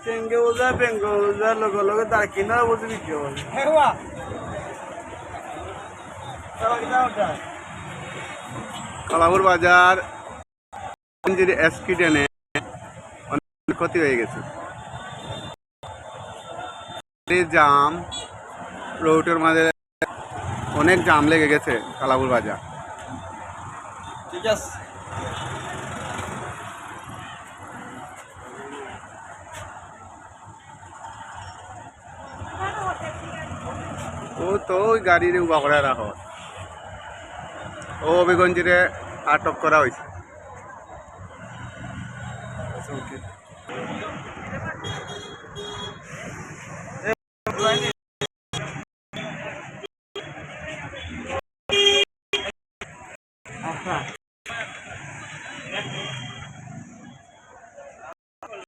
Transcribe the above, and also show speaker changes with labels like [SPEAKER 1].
[SPEAKER 1] চেঙ্গে ওজা বেঙ্গ ওজা লগে লগে তার কিনা বুঝে দিতে হবে
[SPEAKER 2] কালাপুর বাজার অ্যাক্সিডেন্টে অনেক ক্ষতি হয়ে গেছে। জাম রোডের মাঝে অনেক জাম লেগে গেছে কালাপুর বাজার।
[SPEAKER 1] ঠিক আছে
[SPEAKER 2] ও তো ওই গাড়ির উবা করে রাখো ও অভিগঞ্জে আটক করা হয়েছে।